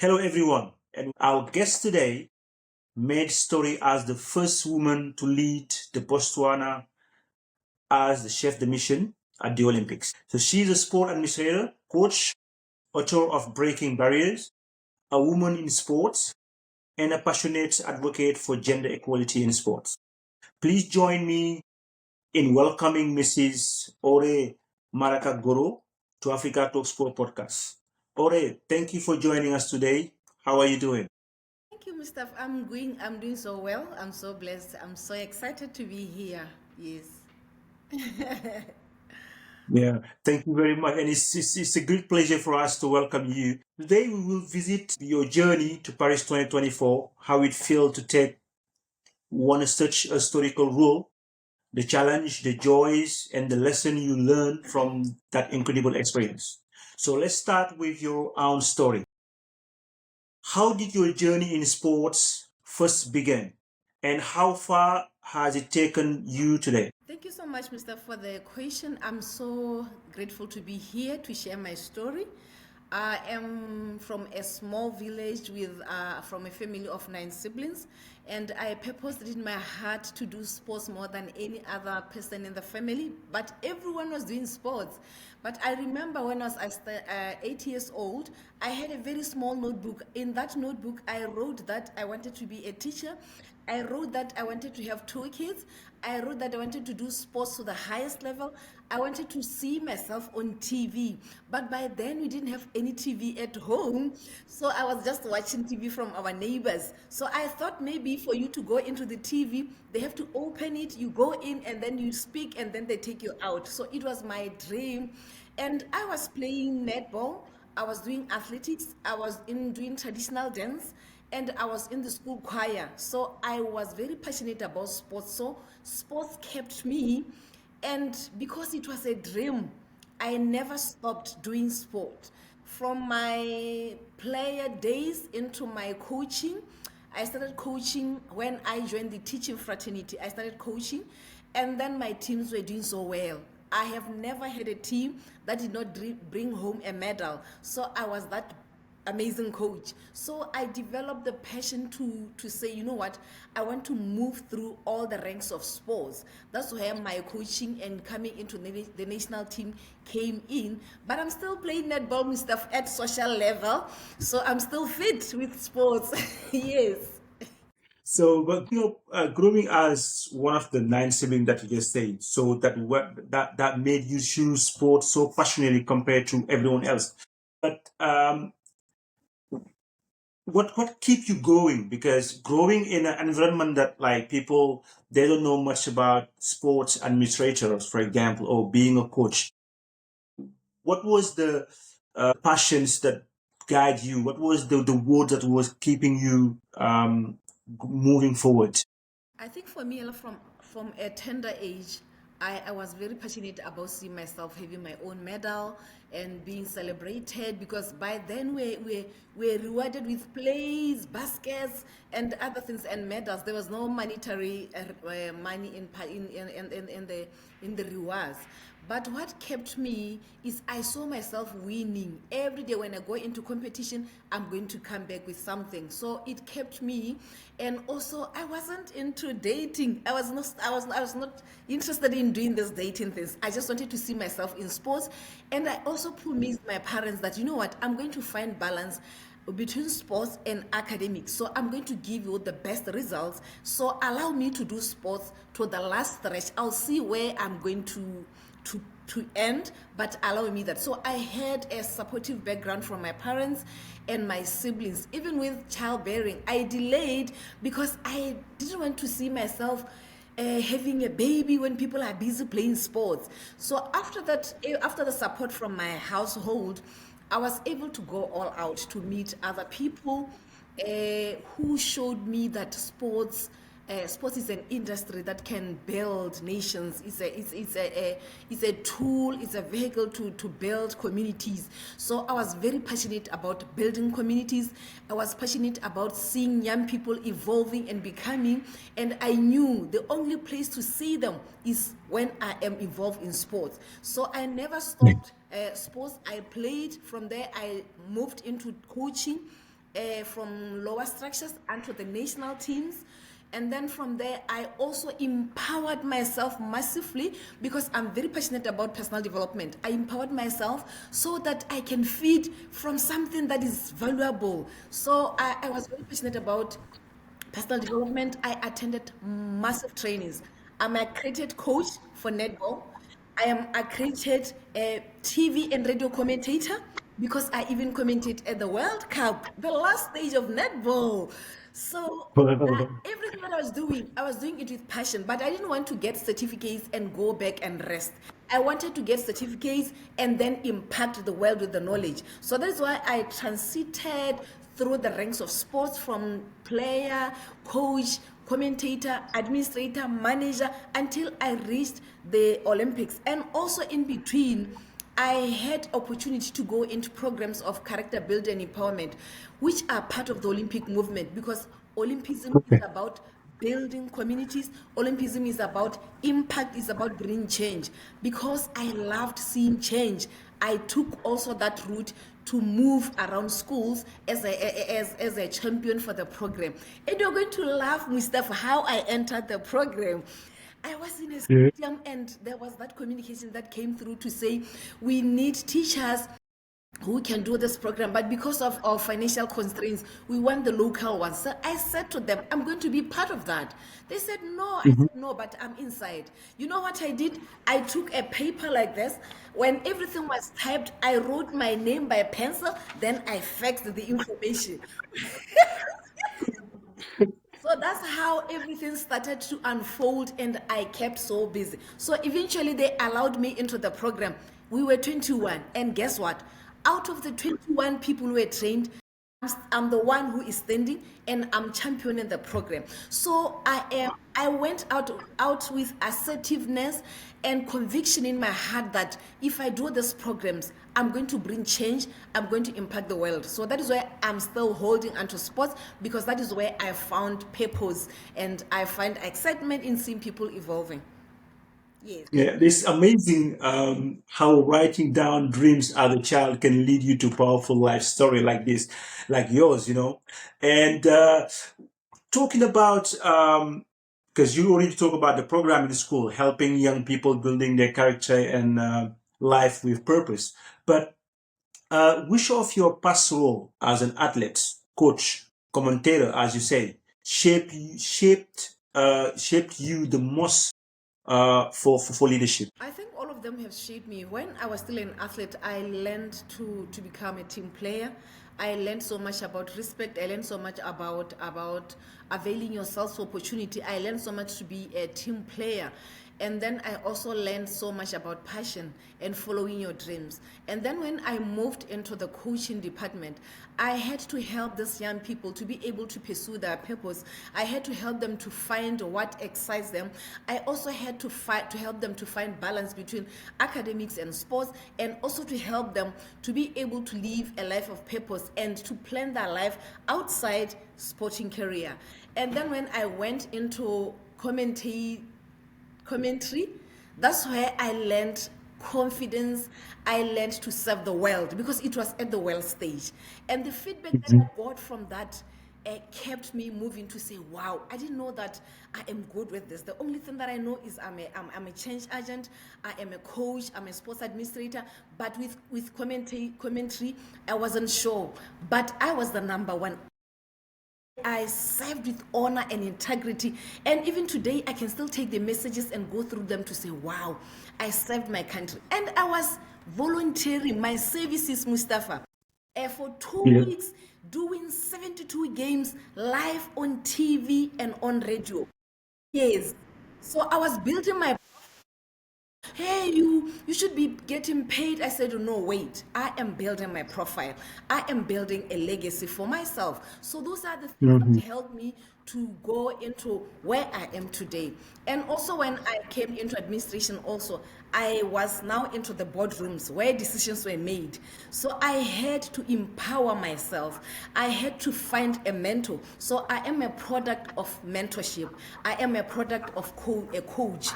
Hello, everyone. And our guest today made story as the first woman to lead the Botswana as the chef de mission at the Olympics. So she's a sport administrator, coach, author of Breaking Barriers, a woman in sports, and a passionate advocate for gender equality in sports. Please join me in welcoming Mrs. Ore Marakakgoro to Africa Talk Sport podcast. Ore, thank you for joining us today. How are you doing? Thank you, Mustafa. I'm doing so well. I'm so blessed. I'm so excited to be here. Yes. Yeah, thank you very much. And it's a great pleasure for us to welcome you. Today, we will visit your journey to Paris 2024, how it felt to take one such a historical role, the challenge, the joys, and the lesson you learned from that incredible experience. So let's start with your own story. How did your journey in sports first begin? And how far has it taken you today? Thank you so much, Mr. for the question. I'm so grateful to be here to share my story. I am from a small village with from a family of 9 siblings, and I purposed it in my heart to do sports more than any other person in the family. But everyone was doing sports. But I remember when I was 8 years old, I had a very small notebook. In that notebook, I wrote that I wanted to be a teacher. I wrote that I wanted to have 2 kids. I wrote that I wanted to do sports to the highest level. I wanted to see myself on TV. But by then, we didn't have any TV at home. So I was just watching TV from our neighbors. So I thought maybe for you to go into the TV, they have to open it, you go in, and then you speak, and then they take you out. So it was my dream. And I was playing netball. I was doing athletics. I was in doing traditional dance, and I was in the school choir. So I was very passionate about sports. So sports kept me, and because it was a dream, I never stopped doing sport. From my player days into my coaching, I started coaching when I joined the teaching fraternity. I started coaching, and then my teams were doing so well. I have never had a team that did not bring home a medal. So I was that amazing coach. So I developed the passion to say, you know what, I want to move through all the ranks of sports. That's where my coaching and coming into the national team came in. But I'm still playing netball and stuff at social level. So I'm still fit with sports. Yes. So, but growing as one of the 9 siblings that you just said, so that made you choose sport so passionately compared to everyone else. But what keep you going? Because growing in an environment that like people they don't know much about sports administrators, for example, or being a coach. What was the passions that guide you? What was the word that was keeping you moving forward? I think for me, from a tender age, I was very passionate about seeing myself having my own medal and being celebrated, because by then we're rewarded with plays, baskets, and other things and medals. There was no monetary money in the rewards. But what kept me is I saw myself winning. Every day when I go into competition, I'm going to come back with something. So it kept me. And also I wasn't into dating. I was not interested in doing this dating things. I just wanted to see myself in sports. And I also promised my parents that, you know what, I'm going to find balance between sports and academics. So I'm going to give you the best results. So allow me to do sports to the last stretch. I'll see where I'm going to end, but allow me that. So I had a supportive background from my parents and my siblings. Even with childbearing, I delayed because I didn't want to see myself having a baby when people are busy playing sports. So after that, after the support from my household, I was able to go all out to meet other people who showed me that sports is an industry that can build nations. It's a tool, it's a vehicle to build communities. So I was very passionate about building communities. I was passionate about seeing young people evolving and becoming, and I knew the only place to see them is when I am involved in sports. So I never stopped sports. I played. From there I moved into coaching. from lower structures onto the national teams. And then from there, I also empowered myself massively because I'm very passionate about personal development. I empowered myself so that I can feed from something that is valuable. So I was very passionate about personal development. I attended massive trainings. I'm an accredited coach for netball. I am accredited TV and radio commentator because I even commented at the World Cup, the last stage of netball. So everything that I was doing it with passion, but I didn't want to get certificates and go back and rest. I wanted to get certificates and then impact the world with the knowledge. So that's why I transited through the ranks of sports from player, coach, commentator, administrator, manager, until I reached the Olympics. And also in between, I had opportunity to go into programs of character building and empowerment, which are part of the Olympic movement, because Olympism is about building communities. Olympism is about impact, is about bringing change. Because I loved seeing change, I took also that route to move around schools as a champion for the program. And you're going to laugh, Mustafa, how I entered the program. I was in a stadium and there was that communication that came through to say we need teachers who can do this program, but because of our financial constraints, we want the local ones. So I said to them, I'm going to be part of that. They said no. I said no, but I'm inside. You know what I did? I took a paper like this. When everything was typed, I wrote my name by pencil, then I faxed the information. So that's how everything started to unfold, and I kept so busy. So eventually they allowed me into the program. We were 21, and guess what? Out of the 21 people who were trained, I'm the one who is standing and I'm championing the program. So I went out with assertiveness and conviction in my heart that if I do these programs, I'm going to bring change, I'm going to impact the world. So that is why I'm still holding onto sports, because that is where I found purpose and I find excitement in seeing people evolving. Yes. Yeah, it's amazing how writing down dreams as a child can lead you to powerful life story like this, like yours, you know. And talking about, because you already talk about the program in school, helping young people building their character and life with purpose. But which of your past role as an athlete, coach, commentator, as you say, shaped you the most for leadership? I think all of them have shaped me. When I was still an athlete, I learned to become a team player. I learned so much about respect. I learned so much about availing yourself for opportunity. I learned so much to be a team player. And then I also learned so much about passion and following your dreams. And then when I moved into the coaching department, I had to help these young people to be able to pursue their purpose. I had to help them to find what excites them. I also had to help them to find balance between academics and sports, and also to help them to be able to live a life of purpose and to plan their life outside sporting career. And then when I went into commentary, that's where I learned confidence. I learned to serve the world because it was at the world stage, and the feedback that I got from that kept me moving to say, wow, I didn't know that I am good with this. The only thing that I know is I'm a change agent, I am a coach, I'm a sports administrator. But with commentary, I wasn't sure, but I was the number one. I served with honor and integrity. And even today, I can still take the messages and go through them to say, wow, I served my country. And I was volunteering my services, Mustafa, for 2 weeks, doing 72 games live on TV and on radio. Yes. So I was building my, hey, you should be getting paid. I said, no, wait, I am building my profile, I am building a legacy for myself. So those are the things that helped me to go into where I am today. And also when I came into administration also, I was now into the boardrooms where decisions were made. So I had to empower myself, I had to find a mentor. So I am a product of mentorship, I am a product of a coach.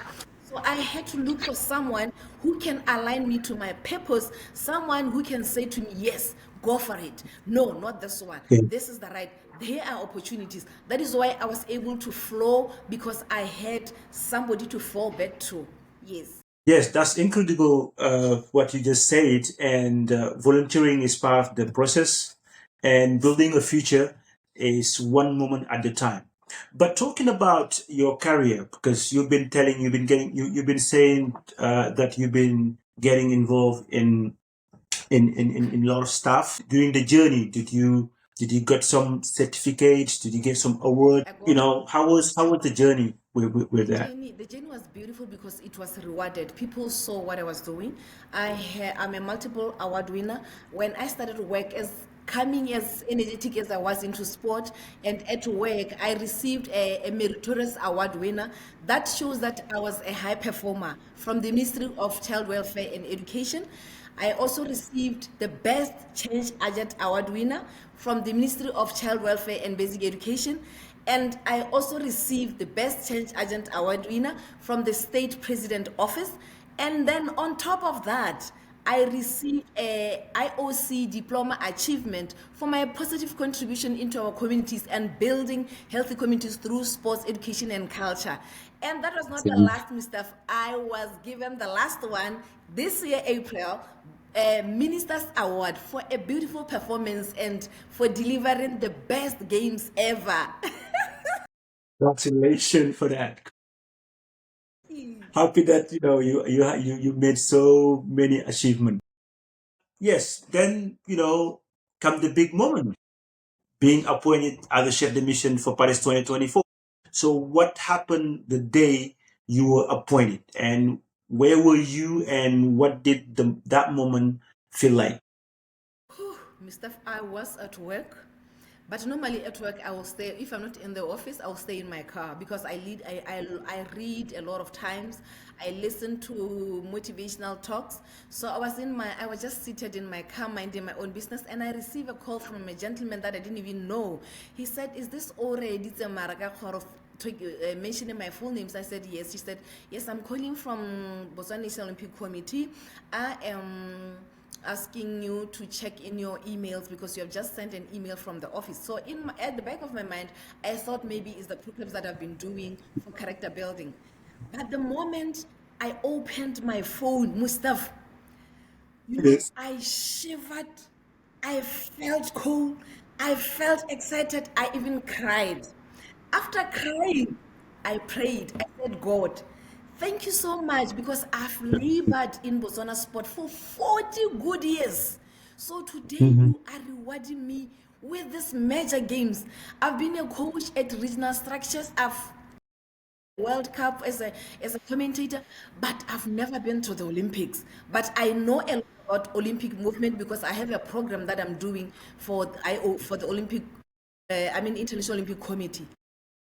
So I had to look for someone who can align me to my purpose, someone who can say to me, yes, go for it. No, not this one. Yeah. This is the right. There are opportunities. That is why I was able to flow, because I had somebody to fall back to. Yes. Yes, that's incredible, what you just said. And volunteering is part of the process, and building a future is one moment at a time. But talking about your career, because you've been saying that you've been getting involved in a lot of stuff during the journey. Did you get some certificates? Did you get some award? I got How was the journey with that? the journey was beautiful because it was rewarded. People saw what I was doing. I'm a multiple award winner. When I started work, as coming as energetic as I was into sport and at work, I received a meritorious award winner. That shows that I was a high performer from the Ministry of Child Welfare and Education. I also received the Best Change Agent Award winner from the Ministry of Child Welfare and Basic Education. And I also received the Best Change Agent Award winner from the State President Office. And then on top of that, I received a IOC Diploma Achievement for my positive contribution into our communities and building healthy communities through sports, education, and culture. And that was not the last, Mr. I was given the last one this year, April, a Minister's Award for a beautiful performance and for delivering the best games ever. Congratulations for that. Happy that you made so many achievements. Yes, then come the big moment, being appointed as the chef de mission for Paris 2024. So what happened the day you were appointed, and where were you, and what did that moment feel like? Mr. I was at work, but normally at work I will stay. If I'm not in the office, I will stay in my car because I read a lot of times. I listen to motivational talks. So I was just seated in my car minding my own business, and I received a call from a gentleman that I didn't even know. He said, "Is this Oreeditse Marakakgoro?" Mentioning my full names. I said yes. He said, "Yes, I'm calling from Botswana National Olympic Committee. I am asking you to check in your emails because you have just sent an email from the office." So at the back of my mind, I thought maybe it's the programs that I've been doing for character building. But the moment I opened my phone, Mustafa, Yes. I shivered. I felt cold. I felt excited. I even cried. After crying, I prayed. I said, "God, thank you so much because I've labored in Botswana sport for 40 good years. So today Mhm. you are rewarding me with these major games. I've been a coach at regional structures. I've World Cup as a commentator, but I've never been to the Olympics. But I know a lot about Olympic movement because I have a program that I'm doing for for the Olympic, International Olympic Committee.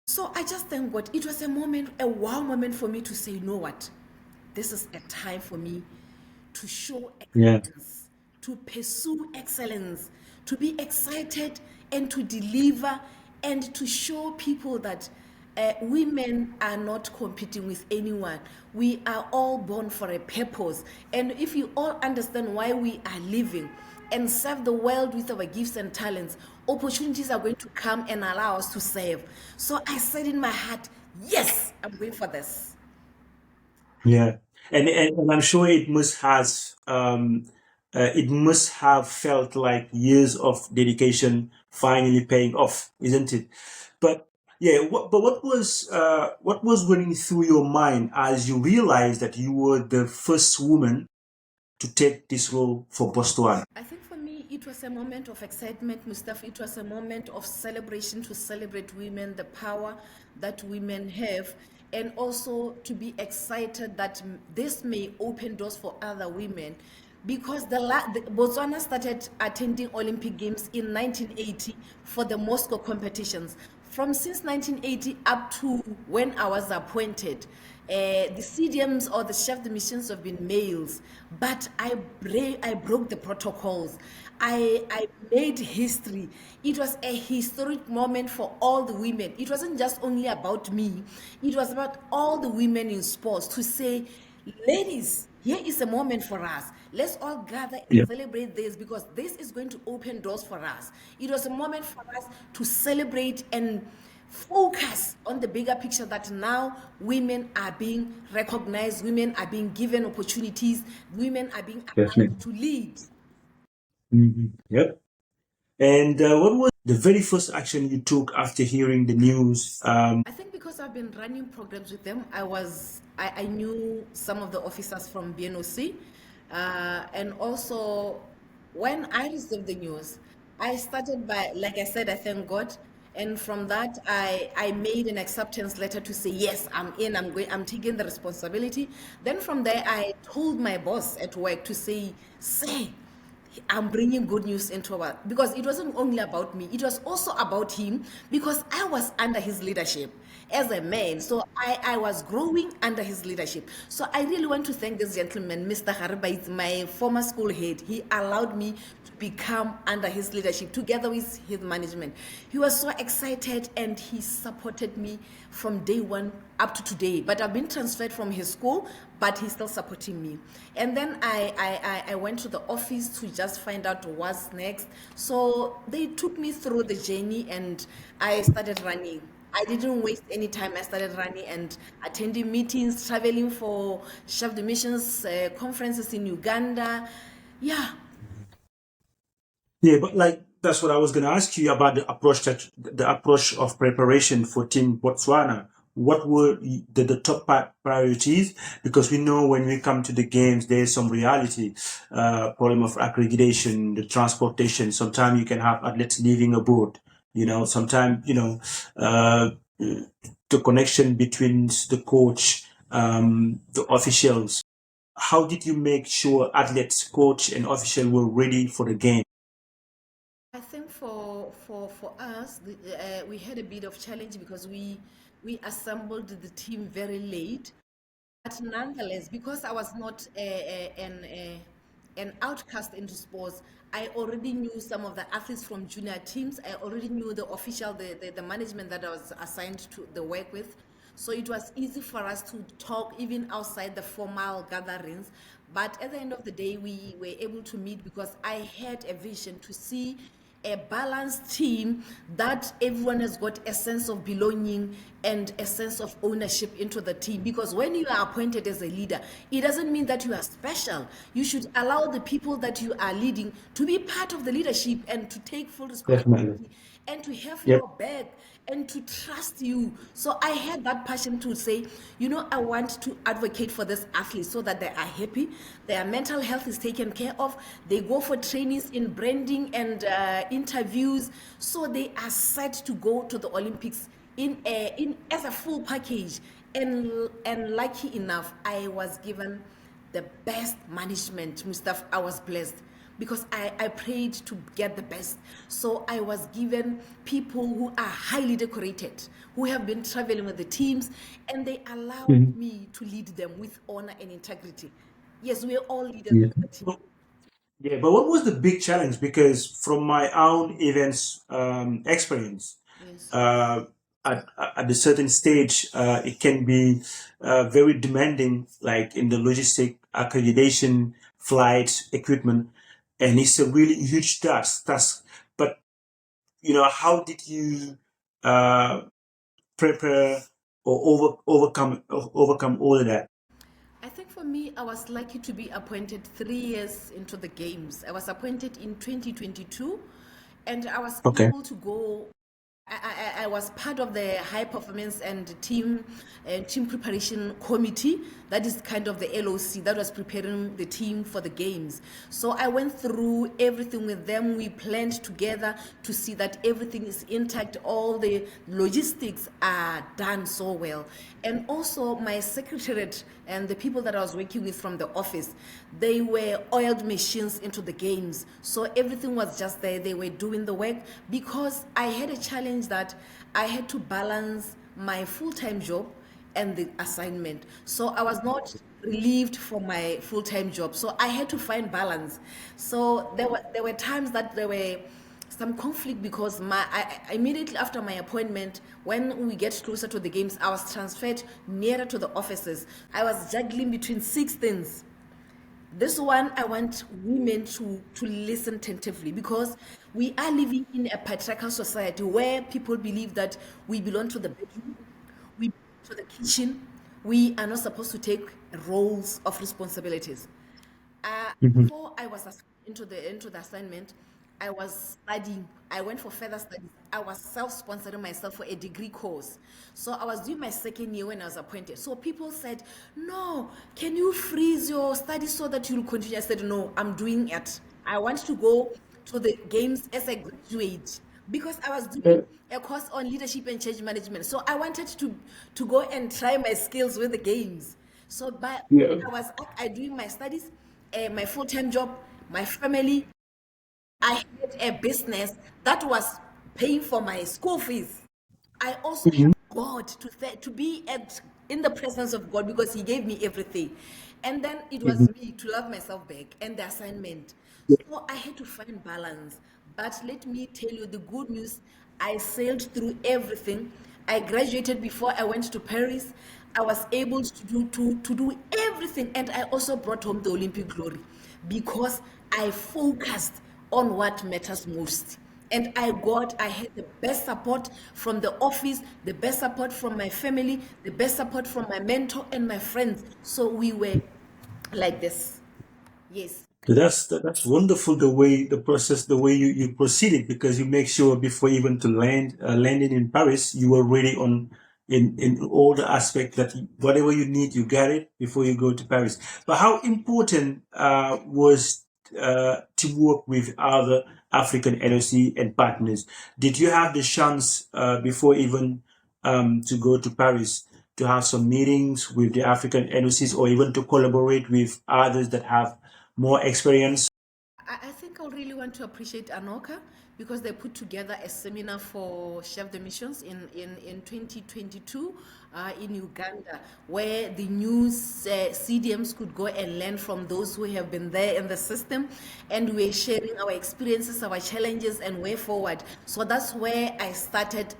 So I just thank God. It was a moment, a wow moment for me to say, you know what? This is a time for me to show Yeah. excellence, to pursue excellence, to be excited and to deliver and to show people that women are not competing with anyone. We are all born for a purpose. And if you all understand why we are living and serve the world with our gifts and talents, opportunities are going to come and allow us to serve. So I said in my heart, yes, I'm going for this. Yeah, and I'm sure it must have felt like years of dedication finally paying off, isn't it? But yeah, what was running through your mind as you realized that you were the first woman to take this role for Botswana? I think for me, it was a moment of excitement, Mustafa. It was a moment of celebration to celebrate women, the power that women have, and also to be excited that this may open doors for other women. Because the Botswana started attending Olympic Games in 1980 for the Moscow competitions. From since 1980 up to when I was appointed, the CDMs or the chef de missions have been males, but I broke the protocols. I made history. It was a historic moment for all the women. It wasn't just only about me. It was about all the women in sports to say, ladies, here is a moment for us. Let's all gather and Yeah. celebrate this, because this is going to open doors for us. It was a moment for us to celebrate and focus on the bigger picture, that now women are being recognized, women are being given opportunities, women are being Definitely. allowed to lead. Yep. And what was the very first action you took after hearing the news? I think because I've been running programs with them, I knew some of the officers from BNOC, and also when I received the news, I started by, like I said, I thank God, and from that I made an acceptance letter to say yes, I'm in, I'm taking the responsibility. Then from there I told my boss at work to say I'm bringing good news into our, because it wasn't only about me, it was also about him, because I was under his leadership as a man. So I was growing under his leadership. So I really want to thank this gentleman, Mr. Haribait, my former school head. He allowed me to become under his leadership together with his management. He was so excited and he supported me from day one up to today. But I've been transferred from his school, but he's still supporting me. And then I went to the office to just find out what's next. So they took me through the journey and I started running. I didn't waste any time. I started running and attending meetings, traveling for chef de missions conferences in Uganda. Yeah, Yeah, but like that's what I was going to ask you about the approach of preparation for Team Botswana. What were the top priorities? Because we know when we come to the games, there's some reality, problem of accreditation, the transportation. Sometimes you can have athletes leaving abroad. Sometimes the connection between the coach, the officials. How did you make sure athletes, coach, and official were ready for the game? I think for us, we had a bit of challenge because we assembled the team very late. But nonetheless, because I was not an outcast into sports, I already knew some of the athletes from junior teams. I already knew the official, the management that I was assigned to the work with. So it was easy for us to talk even outside the formal gatherings. But at the end of the day, we were able to meet because I had a vision to see a balanced team, that everyone has got a sense of belonging and a sense of ownership into the team. Because when you are appointed as a leader, it doesn't mean that you are special. You should allow the people that you are leading to be part of the leadership and to take full Definitely. responsibility and to have Yep. your back and to trust you. So I had that passion to say, I want to advocate for this athlete so that they are happy, their mental health is taken care of, they go for trainings in branding and interviews, so they are set to go to the Olympics in as a full package. And lucky enough, I was given the best management, Mustafa. I was blessed because I prayed to get the best. So I was given people who are highly decorated, who have been traveling with the teams, and they allowed Mhm. me to lead them with honor and integrity. Yes, we are all leaders Yeah. of the team. Yeah, but what was the big challenge? Because from my own events experience, Yes. uh, at a certain stage, it can be very demanding, like in the logistic, accreditation, flights, equipment, and it's a really huge task. But how did you uh, prepare or overcome all of that? I think for me, I was lucky to be appointed 3 years into the games. I was appointed in 2022, and I was Okay. able to go. I was part of the high performance and team preparation committee. That is kind of the LOC that was preparing the team for the games. So I went through everything with them. We planned together to see that everything is intact. All the logistics are done so well. And also my secretariat and the people that I was working with from the office, they were oiled machines into the games. So everything was just there. They were doing the work because I had a challenge that I had to balance my full-time job and the assignment. So I was not relieved from my full-time job. So I had to find balance. So there were times that there were some conflict because immediately after my appointment, when we get closer to the games, I was transferred nearer to the offices. I was juggling between 6 things. This one, I want women to listen attentively, because we are living in a patriarchal society where people believe that we belong to the bedroom, we belong to the kitchen, we are not supposed to take roles of responsibilities. Mhm. Before I was into the assignment, I was studying. I went for further studies. I was self-sponsoring myself for a degree course. So I was doing my second year when I was appointed. So people said, "No, can you freeze your studies so that you'll continue?" I said, "No, I'm doing it. I want to go to the games as a graduate." Because I was doing a course on leadership and change management. So I wanted to go and try my skills with the games. So when Yeah. I was doing my studies, my full-time job, my family, I had a business that was paying for my school fees. I also have Mhm. God to be in the presence of God, because He gave me everything. And then it was Mhm. me to love myself back and the assignment. Yeah. So I had to find balance. But let me tell you the good news, I sailed through everything. I graduated before I went to Paris. I was able to do everything, and I also brought home the Olympic glory, because I focused on what matters most. And I had the best support from the office, the best support from my family, the best support from my mentor and my friends. So we were like this. Yes. So that's wonderful, the way the process, the way you proceeded, because you make sure before even to landing in Paris, you were ready on in all the aspect that whatever you need, you get it before you go to Paris. But how important was teamwork with other African NOC and partners? Did you have the chance before even to go to Paris to have some meetings with the African NOCs, or even to collaborate with others that have more experience? I think I really want to appreciate Anoka, because they put together a seminar for chef de missions in 2022 in Uganda, where the new CDMs could go and learn from those who have been there in the system, and we're sharing our experiences, our challenges, and way forward. So that's where I started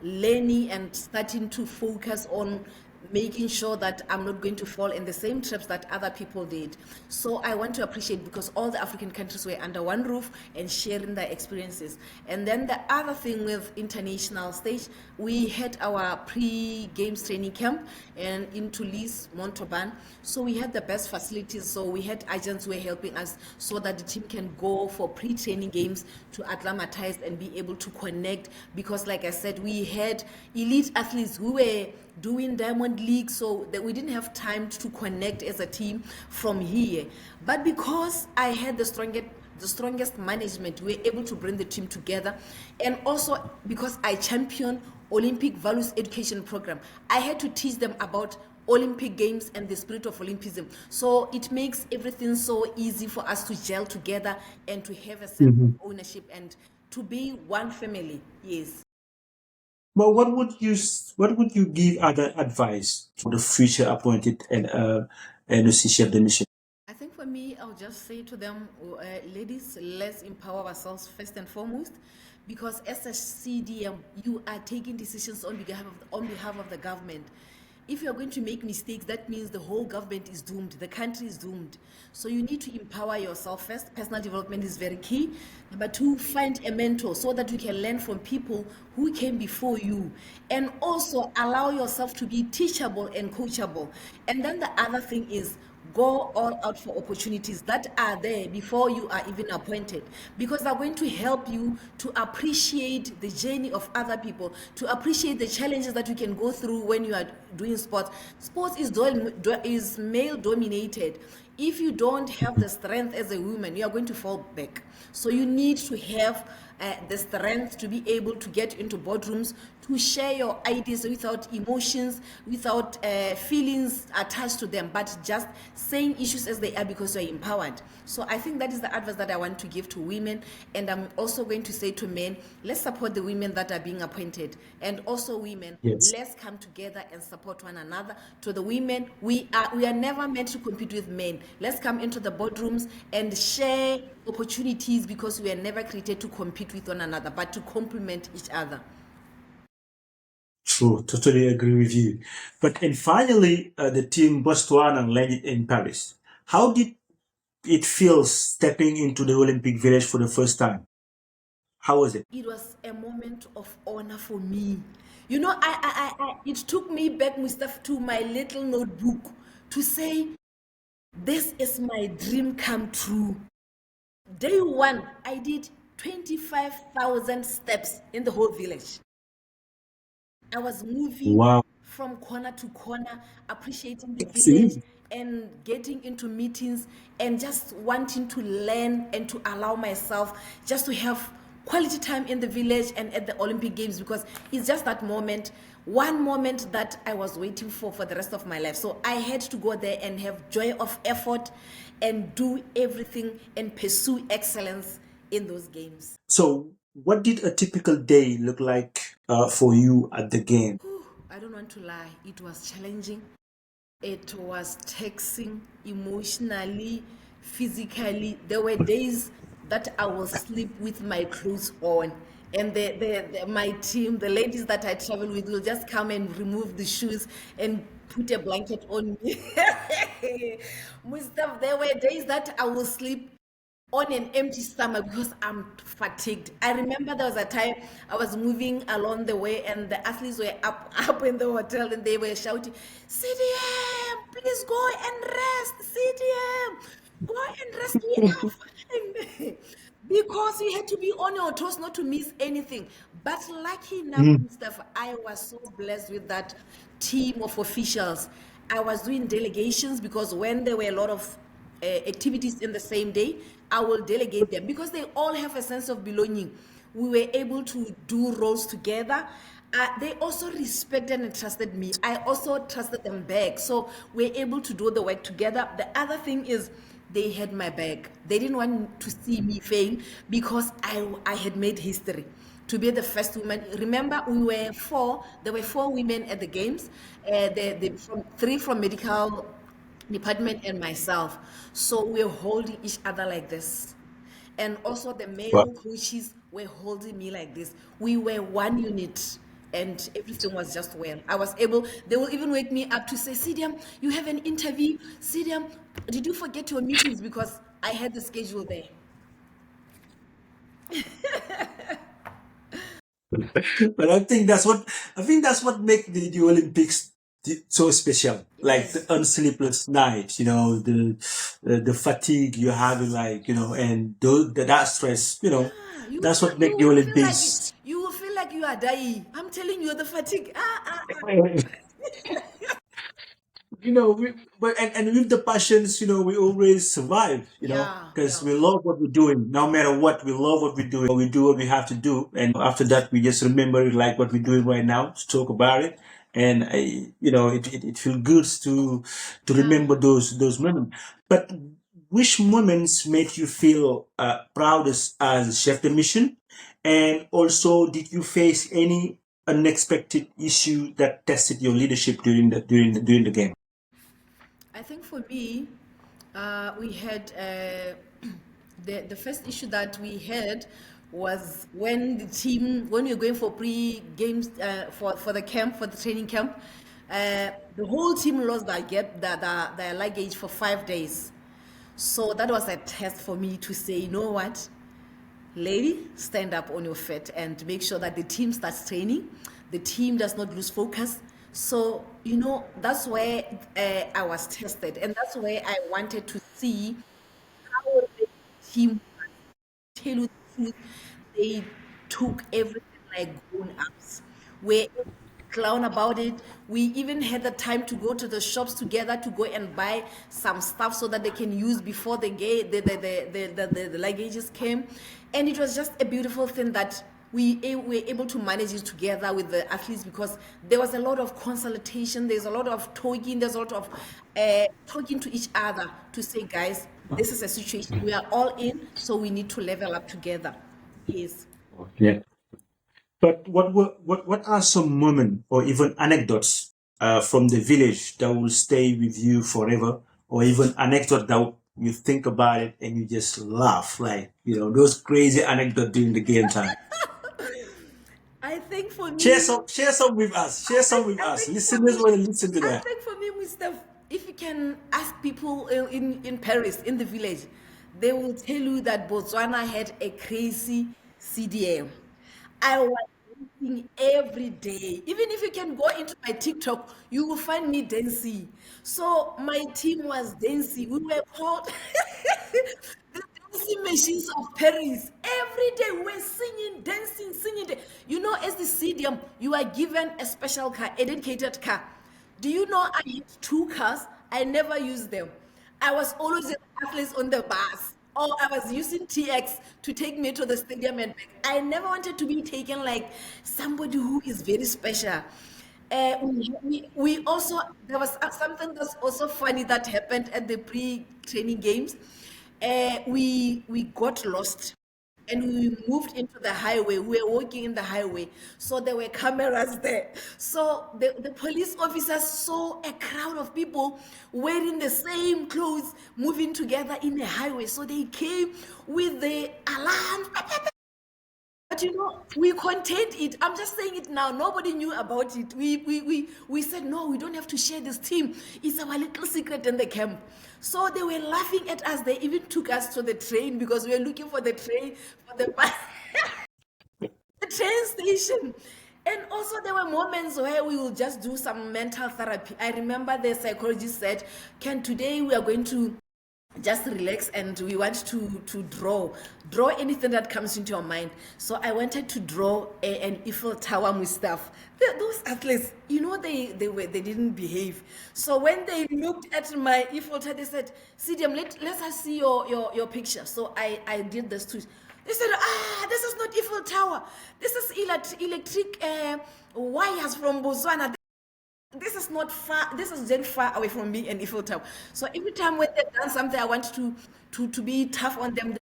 learning and starting to focus on making sure that I'm not going to fall in the same traps that other people did. So I want to appreciate, because all the African countries were under one roof and sharing their experiences. And then the other thing with international stage, we had our pre-games training camp and in Toulouse, Montauban. So we had the best facilities. So we had agents who were helping us so that the team can go for pre-training games to acclimatize and be able to connect. Because like I said, we had elite athletes who were doing Diamond League, so that we didn't have time to connect as a team from here. But because I had the strongest management, we were able to bring the team together. And also because I champion Olympic values education program, I had to teach them about Olympic Games and the spirit of Olympism. So it makes everything so easy for us to gel together and to have a sense of Mhm. ownership and to be one family. Yes. But what would you give other advice for the future appointed and NOC chef de mission? I think for me, I'll just say to them, ladies, let's empower ourselves first and foremost, because as a CDM, you are taking decisions on behalf of the government. If you're going to make mistakes, that means the whole government is doomed, the country is doomed. So you need to empower yourself first. Personal development is very key. Number two, find a mentor so that you can learn from people who came before you. And also allow yourself to be teachable and coachable. And then the other thing is, go all out for opportunities that are there before you are even appointed, because they're going to help you to appreciate the journey of other people, to appreciate the challenges that you can go through when you are doing sports. Sports is male dominated. If you don't have the strength as a woman, you are going to fall back. So you need to have the strength to be able to get into boardrooms, to share your ideas without emotions, without feelings attached to them, but just saying issues as they are, because you're empowered. So I think that is the advice that I want to give to women. And I'm also going to say to men, let's support the women that are being appointed. And also women, Yes. let's come together and support one another. To the women, we are never meant to compete with men. Let's come into the boardrooms and share opportunities, because we are never created to compete with one another, but to complement each other. True, totally agree with you. But and finally, the team Botswana landed in Paris. How did it feels stepping into the Olympic village for the first time? How was it? It was a moment of honor for me. You know, it took me back, Mustafa, to my little notebook to say, this is my dream come true. Day one, I did 25,000 steps in the whole village. I was moving Wow. from corner to corner, appreciating the village See? and getting into meetings and just wanting to learn and to allow myself just to have quality time in the village and at the Olympic Games, because it's just that moment, one moment that I was waiting for the rest of my life. So I had to go there and have joy of effort and do everything and pursue excellence in those games. So, what did a typical day look like for you at the game? I don't want to lie, it was challenging. It was taxing emotionally, physically. There were days that I will sleep with my clothes on. And my team, the ladies that I travel with, will just come and remove the shoes and put a blanket on me. Mustafa, there were days that I will sleep on an empty stomach because I'm fatigued. I remember there was a time I was moving along the way and the athletes were up in the hotel and they were shouting, CDM, please go and rest. CDM, go and rest. We are fine. Because you had to be on your toes not to miss anything. But lucky enough, Mustafa, I was so blessed with that team of officials. I was doing delegations because when there were a lot of activities in the same day, I will delegate them because they all have a sense of belonging. We were able to do roles together. They also respected and trusted me. I also trusted them back. So we're able to do the work together. The other thing is they had my back. They didn't want to see me fail because I had made history to be the first woman. Remember, there were four women at the games, three from medical department and myself. So we're holding each other like this. And also the male coaches were holding me like this. We were one unit and everything was just well. They will even wake me up to say, Sidiam, you have an interview. Sidiam, did you forget your meetings? Because I had the schedule there. But I think that's what makes the Olympics so special. Like the Yes. unsleepless nights, the fatigue you're having, and that stress, that's what makes the Olympics. You will feel like you are dying. I'm telling you, the fatigue. And with the passions, we always survive, Yeah, because yeah. we love what we're doing. No matter what, we love what we're doing. We do what we have to do, and after that, we just remember it like what we're doing right now to talk about it, and it feels good to Yeah. remember those moments. But which moments made you feel proudest as chef de mission, and also did you face any unexpected issue that tested your leadership during the game? I think for me, we had the first issue that we had was when we were going for pre-games for the camp, for the training camp, the whole team lost their luggage for 5 days. So that was a test for me to say, you know what, lady, stand up on your feet and make sure that the team starts training, the team does not lose focus. So that's where I was tested, and that's where I wanted to see how the team, tell you the truth, they took everything like grown ups. We clown about it. We even had the time to go to the shops together to go and buy some stuff so that they can use before the luggages came. And it was just a beautiful thing that we were able to manage it together with the athletes, because there was a lot of consultation, there's a lot of talking, there's a lot of talking to each other to say, guys, this is a situation we are all in, so we need to level up together. Yes. Yeah. But what are some moments or even anecdotes from the village that will stay with you forever, or even anecdote that you think about it and you just laugh, like those crazy anecdotes during the game time? I think for Share me, some, share some with us. Share some with I us. think for Listeners me, want to listen to I that. think for me, Mustafa, if you can ask people in Paris, in the village, they will tell you that Botswana had a crazy CDM. I was dancing every day. Even if you can go into my TikTok, you will find me dancing. So my team was dancing. We were called the dancing machines of Paris. Every day we were singing, dancing, singing. You know, as the stadium, you are given a special car, a dedicated car. Do you know I had two cars? I never used them. I was always in athletes on the bus, or I was using TX to take me to the stadium and back. I never wanted to be taken like somebody who is very special. We also, there was something that's also funny that happened at the pre-training games. We got lost and we moved into the highway. We were walking in the highway, so there were cameras there. So the police officers saw a crowd of people wearing the same clothes moving together in a highway. So they came with the alarms. But you know, we contained it. I'm just saying it now. Nobody knew about it. We said, no, we don't have to share this team. It's our little secret in the camp. So they were laughing at us. They even took us to the train because we were looking for the train for the train station. And also there were moments where we will just do some mental therapy. I remember the psychologist said, Ken, today we are going to just relax and we want to draw anything that comes into your mind. So I wanted to draw an Eiffel Tower, Mustafa. Those athletes, you know, they didn't behave. So when they looked at my Eiffel Tower, they said, Sidiam, let us see your picture. So I did this too. They said, this is not Eiffel Tower, this is electric wires from Botswana. This is not far, this is very far away from me and Eiffel Tower. So every time when they've done something, I want to be tough on them.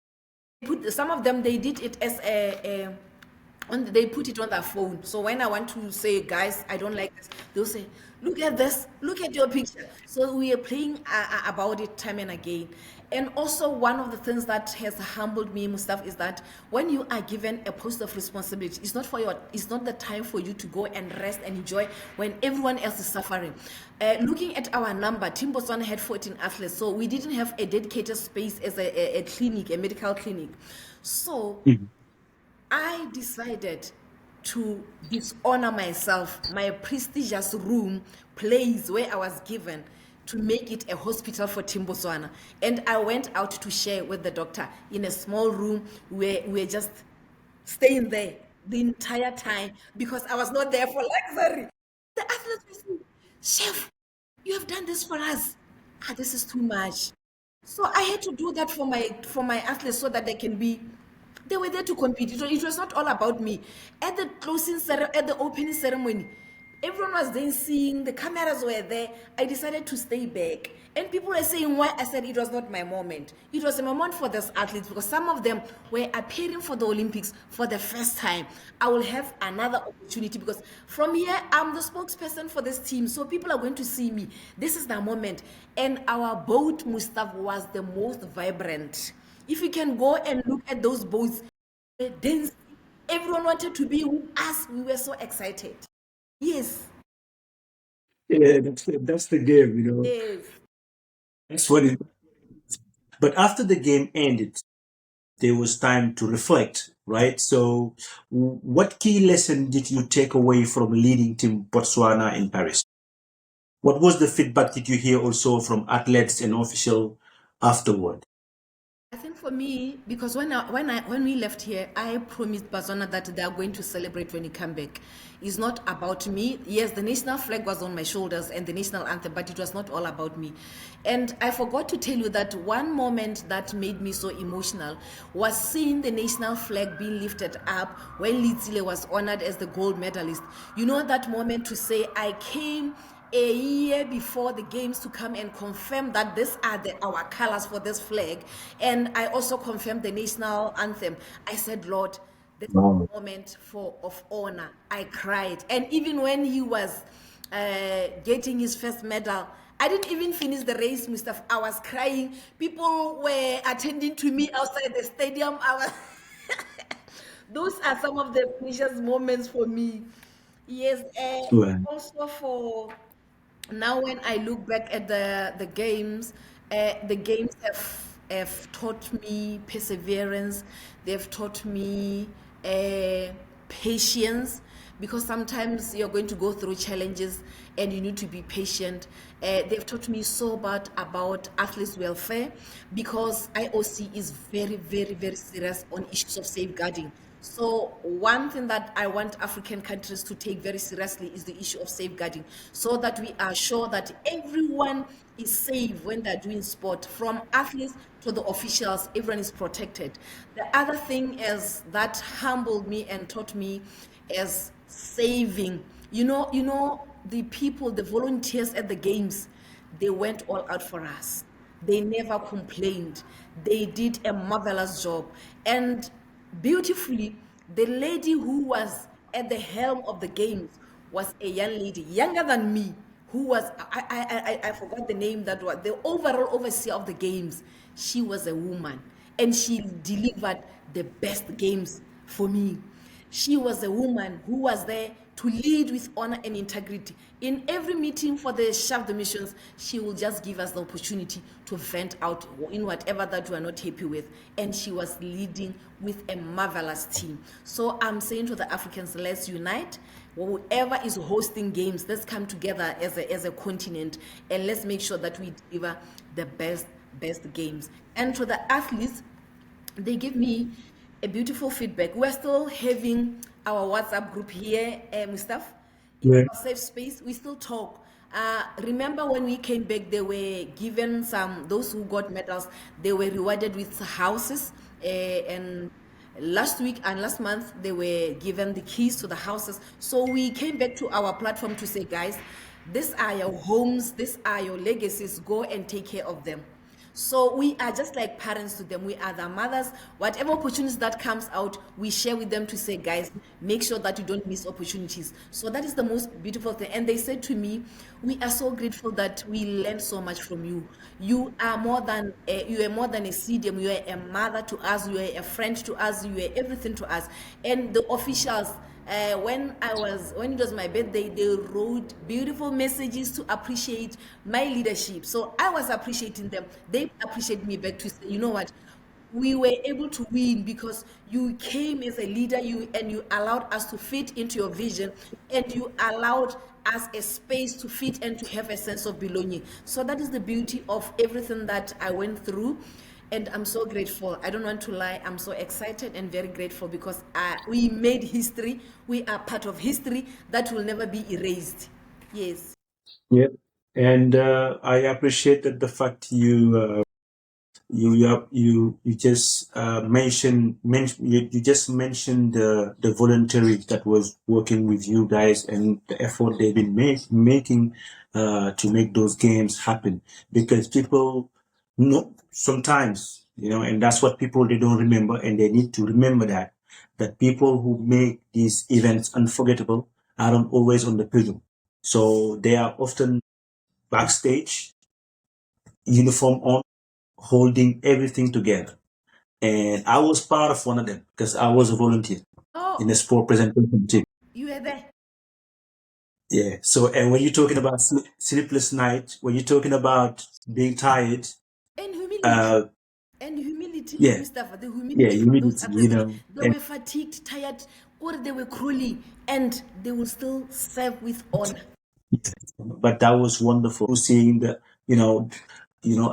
Some of them, they did it as they put it on their phone. So when I want to say, guys, I don't like this, they'll say, look at this, look at your picture. So we are playing about it time and again. And also one of the things that has humbled me, Mustafa, is that when you are given a post of responsibility, it's not the time for you to go and rest and enjoy when everyone else is suffering. Looking at our number, Team Botswana had 14 athletes, so we didn't have a dedicated space as a clinic, a medical clinic. So I decided to dishonor myself, my prestigious room, place where I was given, to make it a hospital for Team Botswana. And I went out to share with the doctor in a small room where we're just staying there the entire time because I was not there for luxury. The athletes were saying, Chef, you have done this for us. This is too much. So I had to do that for my athletes so that they were there to compete. It was not all about me. At the opening ceremony, everyone was dancing, the cameras were there. I decided to stay back. And people were saying why. I said it was not my moment. It was a moment for these athletes because some of them were appearing for the Olympics for the first time. I will have another opportunity because from here, I'm the spokesperson for this team. So people are going to see me. This is the moment. And our boat, Mustafa, was the most vibrant. If you can go and look at those boats, dancing, everyone wanted to be with us. We were so excited. Yes. Yeah, that's the game, you know. Yes. That's what it. But after the game ended, there was time to reflect, right? So, what key lesson did you take away from leading Team Botswana in Paris? What was the feedback did you hear also from athletes and officials afterward? I think for me, because when we left here, I promised Botswana that they are going to celebrate when we come back. It's not about me. Yes, the national flag was on my shoulders and the national anthem, but it was not all about me. And I forgot to tell you that one moment that made me so emotional was seeing the national flag being lifted up when Litsile was honored as the gold medalist. You know that moment to say, I came a year before the games to come and confirm that these are our colors for this flag. And I also confirmed the national anthem. I said, Lord, this is Wow. a moment of honor. I cried. And even when he was getting his first medal, I didn't even finish the race, Mustafa. I was crying. People were attending to me outside the stadium. Those are some of the precious moments for me. Yes, Wow. also for Now when I look back at the games have taught me perseverance. They've taught me uh, patience, because sometimes you're going to go through challenges and you need to be patient. They've taught me so much about athletes welfare, because IOC is very, very, very serious on issues of safeguarding. So one thing that I want African countries to take very seriously is the issue of safeguarding, so that we are sure that everyone is safe when they're doing sport, from athletes to the officials, everyone is protected. The other thing is that humbled me and taught me is saving. The people, the volunteers at the games, they went all out for us. They never complained. They did a marvelous job. And beautifully, the lady who was at the helm of the games was a young lady, younger than me, who was, I forgot the name, that was the overall overseer of the games. She was a woman, and she delivered the best games for me. She was a woman who was there to lead with honor and integrity. In every meeting for the Shaft missions, she will just give us the opportunity to vent out in whatever that we are not happy with. And she was leading with a marvelous team. So I'm saying to the Africans, let's unite. Whoever is hosting games, let's come together as a continent, and let's make sure that we deliver the best games. And to the athletes, they give me a beautiful feedback. We're still having our WhatsApp group here, Mustafa. It's Yeah. our safe space. We still talk. Remember when we came back, they were given those who got medals, they were rewarded with houses. And last week and last month, they were given the keys to the houses. So we came back to our platform to say, guys, these are your homes, these are your legacies. Go and take care of them. So we are just like parents to them. We are their mothers. Whatever opportunities that comes out, we share with them to say, guys, make sure that you don't miss opportunities. So that is the most beautiful thing. And they said to me, we are so grateful that we learned so much from you. You are more than a CDM. You are a mother to us. You are a friend to us. You are everything to us. And the officials, when it was my birthday, they wrote beautiful messages to appreciate my leadership. So I was appreciating them. They appreciate me back to say, you know what, we were able to win because you came as a leader, you allowed us to fit into your vision, and you allowed us a space to fit and to have a sense of belonging. So that is the beauty of everything that I went through. And I'm so grateful. I don't want to lie. I'm so excited and very grateful, because we made history. We are part of history that will never be erased. Yes. Yeah. And I appreciate that the fact you just you just mentioned the voluntary that was working with you guys and the effort they've been making to make those games happen, because people know sometimes, and that's what people, they don't remember, and they need to remember that people who make these events unforgettable aren't always on the podium. So they are often backstage, uniform on, holding everything together. And I was part of one of them because I was a volunteer in the Oh, sport presentation team. you were there. Yeah. So, and when you're talking about sleepless night, when you're talking about being tired, And humility. uh, And humility, yeah, Mustafa, the yeah, humility you from need those it, athletes. They and were fatigued, tired, or they were crawling, and they will still serve with honor. but that was wonderful seeing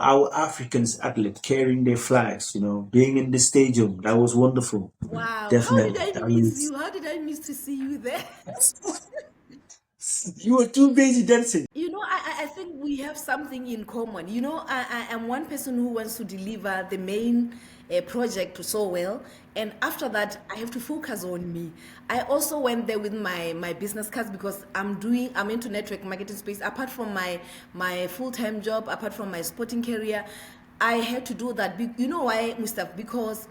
our Africans athlete carrying their flags, being in the stadium. That was wonderful. Wow. How did Definitely. I That miss was, you? How did I miss to see you there? you were too busy dancing. I think we have something in common. I am one person who wants to deliver the main project so well, and after that, I have to focus on me. I also went there with my business cards, because I'm into network marketing space. Apart from my full time job, apart from my sporting career, I had to do that. You know why, Mustafa? Because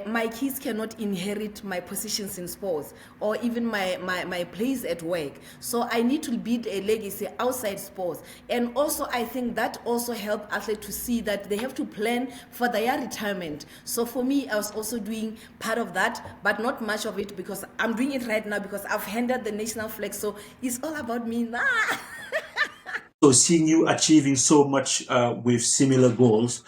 my kids cannot inherit my positions in sports, or even my place at work. So I need to build a legacy outside sports. And also, I think that also help athletes to see that they have to plan for their retirement. So for me, I was also doing part of that, but not much of it, because I'm doing it right now because I've handed the national flag. So it's all about me now. So seeing you achieving so much with similar goals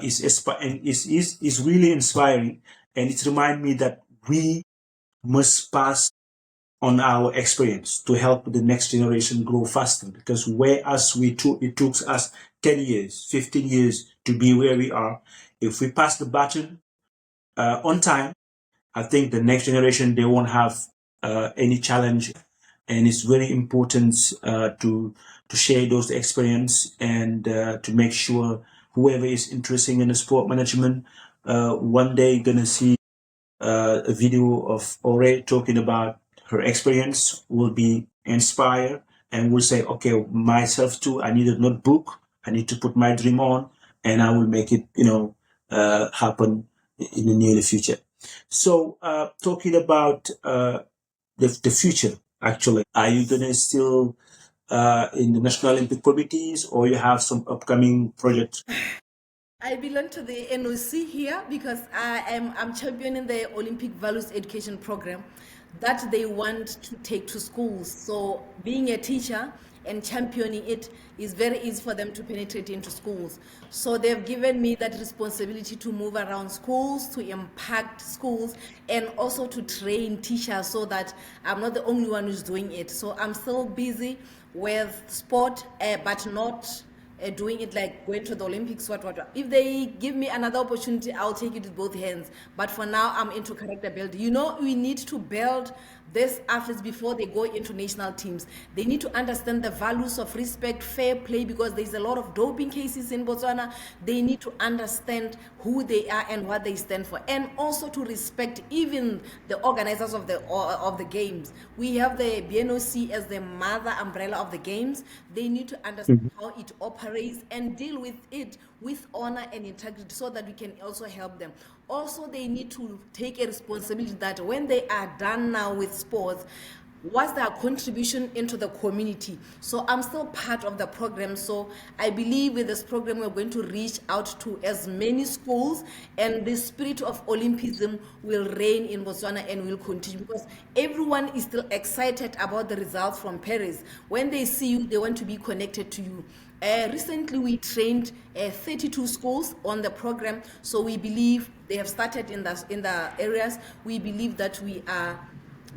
is really inspiring, and it reminds me that we must pass on our experience to help the next generation grow faster. Because whereas it took us 10 years, 15 years to be where we are, if we pass the baton on time, I think the next generation, they won't have any challenge. And it's very important to share those experience and to make sure whoever is interested in the sport management one day gonna see a video of Ore talking about her experience, will be inspired and will say, okay, myself too, I need a notebook, I need to put my dream on, and I will make it, happen in the near future. So, talking about the future, actually, are you gonna still in the National Olympic Committees, or you have some upcoming projects? I belong to the NOC here because I'm championing the Olympic Values Education Program that they want to take to schools. So being a teacher and championing it is very easy for them to penetrate into schools. So they've given me that responsibility to move around schools, to impact schools, and also to train teachers so that I'm not the only one who's doing it. So I'm still busy with sport, but not doing it like going to the Olympics, what. If they give me another opportunity, I'll take it with both hands. But for now, I'm into character building. We need to build these athletes before they go into national teams. They need to understand the values of respect, fair play, because there's a lot of doping cases in Botswana. They need to understand who they are and what they stand for, and also to respect even the organizers of the games. We have the BNOC as the mother umbrella of the games. They need to understand how it operates and deal with it with honor and integrity so that we can also help them. Also, they need to take a responsibility that when they are done now with sports, what's their contribution into the community. So I'm still part of the program. So I believe with this program we're going to reach out to as many schools, and the spirit of Olympism will reign in Botswana and will continue, because everyone is still excited about the results from Paris. When they see you, they want to be connected to you. Recently, we trained 32 schools on the program, so we believe they have started in the areas. We believe that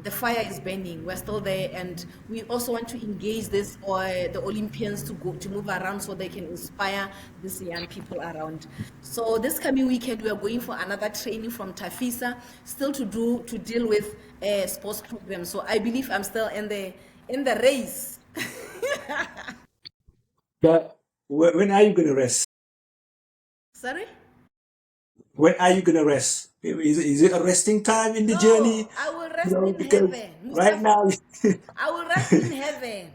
the fire is burning. We're still there, and we also want to engage the Olympians to move around so they can inspire these young people around. So this coming weekend, we are going for another training from Tafisa, still to deal with sports programs. So I believe I'm still in the race. But when are you gonna rest? Sorry? When are you gonna rest? Is it a resting time in the journey? No, I will rest in Because heaven. right Mustafa, now I will rest in heaven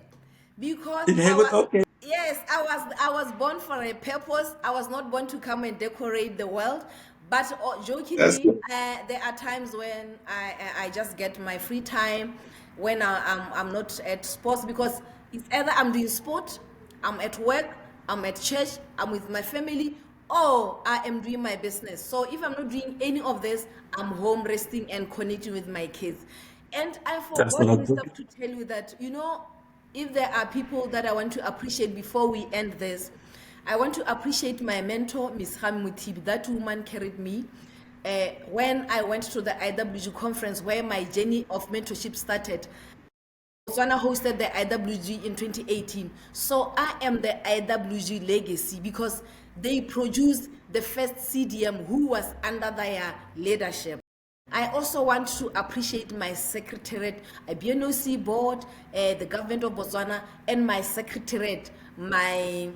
because in heaven, okay. yes, I was born for a purpose. I was not born to come and decorate the world. But That's jokingly, good. there are times when I just get my free time when I'm not at sports, because it's either I'm doing sport, I'm at work, I'm at church, I'm with my family, or I am doing my business. So if I'm not doing any of this, I'm home resting and connecting with my kids. And I That's forgot, not Mr. good. to tell you that, if there are people that I want to appreciate before we end this, I want to appreciate my mentor, Miss Ham Mutib. That woman carried me when I went to the IWG conference where my journey of mentorship started. Botswana hosted the IWG in 2018. So I am the IWG legacy because they produced the first CDM who was under their leadership. I also want to appreciate my secretariat, BNOC board, the government of Botswana, and my secretariat, my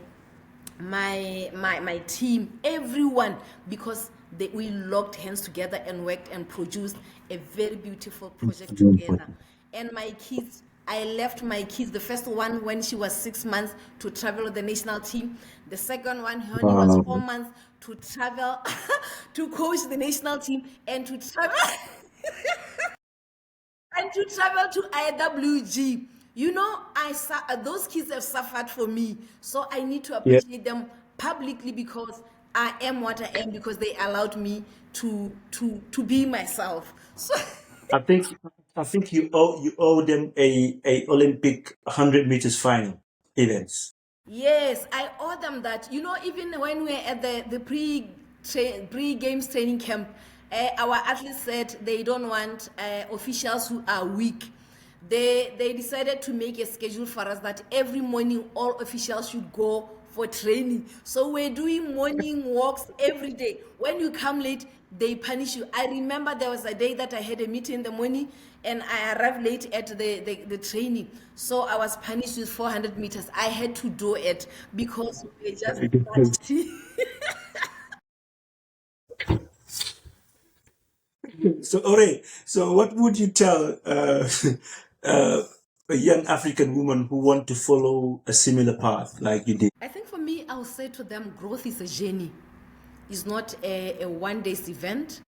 team, everyone, because we locked hands together and worked and produced a very beautiful project Very together. important. And my kids, I left my kids, the first one when she was 6 months, to travel with the national team. The second one when he was 4 months, to travel to coach the national team, and to travel to IWG. Those kids have suffered for me, so I need to Yeah. appreciate them publicly because I am what I am because they allowed me to be myself. So I think I think you owe them a Olympic 100 meters final events. Yes, I owe them that. You know, even when we're at the pre games training camp, our athletes said they don't want officials who are weak. They decided to make a schedule for us that every morning all officials should go for training. So we're doing morning walks every day. When you come late, they punish you. I remember there was a day that I had a meeting in the morning and I arrived late at the training. So I was punished with 400 meters. I had to do it because we just started. So, Ore, so what would you tell uh, a young African woman who want to follow a similar path like you did? I think for me, I'll say to them, growth is a journey. It's not a one-day event.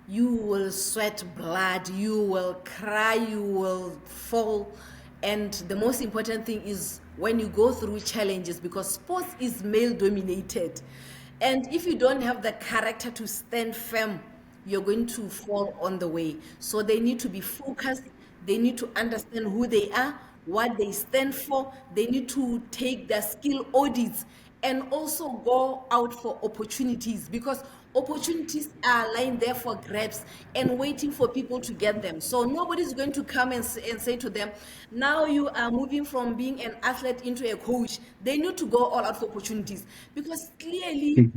You will sweat blood, you will cry, you will fall. And the most important thing is when you go through challenges, because sports is male dominated. And if you don't have the character to stand firm, you're going to fall on the way. So they need to be focused, they need to understand who they are, what they stand for, they need to take their skill audits and also go out for opportunities, because opportunities are lying there for grabs and waiting for people to get them. So nobody's going to come and say to them, now you are moving from being an athlete into a coach. They need to go all out for opportunities, because clearly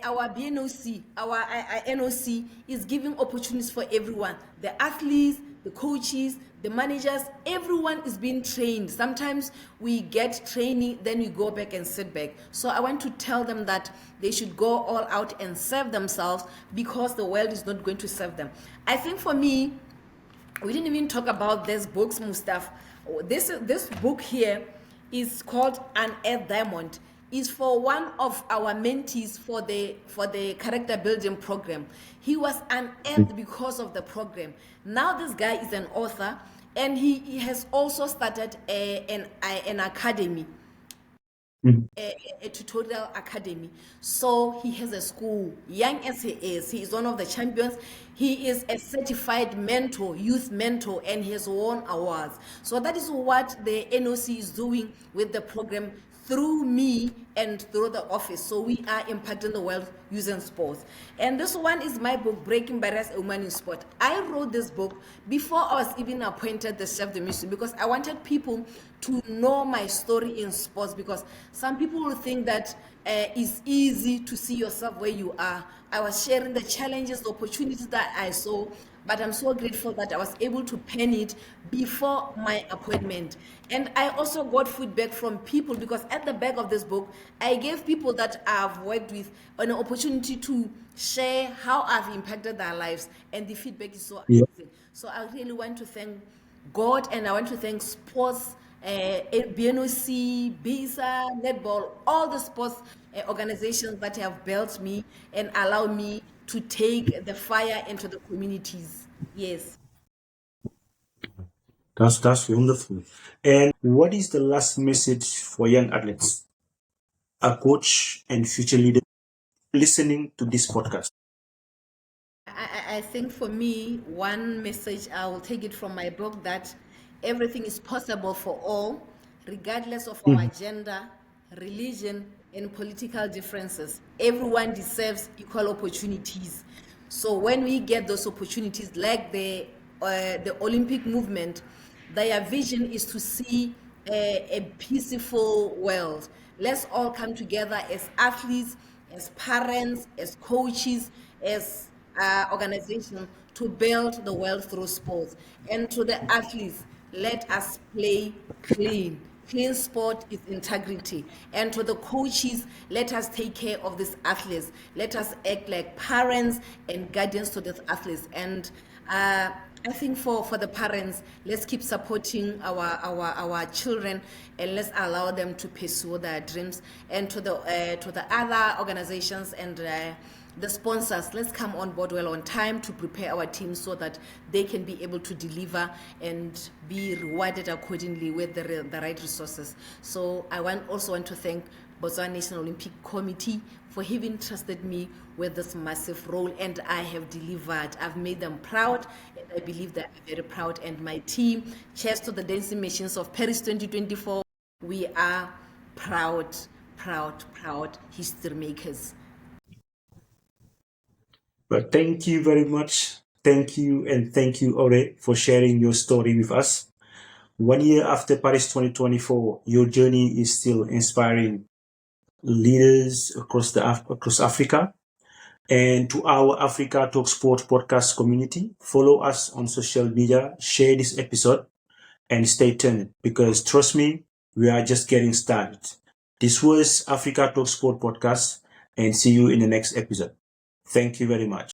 our BNOC, our NOC is giving opportunities for everyone, the athletes, the coaches, the managers, everyone is being trained. Sometimes we get training, then we go back and sit back. So I want to tell them that they should go all out and serve themselves, because the world is not going to serve them. I think for me, we didn't even talk about these books, Mustafa. This book here is called Unearthed Diamond. Is for one of our mentees for the character building program. He was unearthed because of the program. Now this guy is an author, and he has also started an academy, a tutorial academy. So he has a school. Young as he is one of the champions. He is a certified mentor, youth mentor, and he has won awards. So that is what the NOC is doing with the program through me and through the office. So we are impacting the world using sports. And this one is my book, Breaking Barriers, a Woman in Sport. I wrote this book before I was even appointed the chef de mission, because I wanted people to know my story in sports, because some people will think that it's easy to see yourself where you are. I was sharing the challenges, the opportunities that I saw, but I'm so grateful that I was able to pen it before my appointment. And I also got feedback from people, because at the back of this book, I gave people that I've worked with an opportunity to share how I've impacted their lives, and the feedback is so Yeah. amazing. So I really want to thank God, and I want to thank sports, BNOC, BISA, Netball, all the sports organizations that have built me and allow me to take the fire into the communities. Yes. That's wonderful. And what is the last message for young athletes, a coach, and future leaders listening to this podcast? I think for me, one message, I will take it from my book, that everything is possible for all, regardless of our gender, religion, and political differences. Everyone deserves equal opportunities. So when we get those opportunities, like the Olympic movement, their vision is to see a peaceful world. Let's all come together as athletes, as parents, as coaches, as organization, to build the world through sports. And to the athletes, let us play clean. Clean sport is integrity. And to the coaches, let us take care of these athletes. Let us act like parents and guardians to these athletes. And I think for the parents, let's keep supporting our children, and let's allow them to pursue their dreams. And to the other organizations and the sponsors, let's come on board well on time to prepare our teams, so that they can be able to deliver and be rewarded accordingly with the right resources. So I also want to thank Botswana National Olympic Committee for having trusted me with this massive role, and I have delivered. I've made them proud, and I believe that I'm very proud. And my team, cheers to the dancing machines of Paris 2024. We are proud, proud history makers. But thank you very much. Thank you, and thank you, Ore, for sharing your story with us. 1 year after Paris 2024, your journey is still inspiring leaders across Africa. And to our Africa Talk Sport podcast community, follow us on social media, share this episode, and stay tuned, because trust me, we are just getting started. This was Africa Talk Sport podcast, and see you in the next episode. Thank you very much.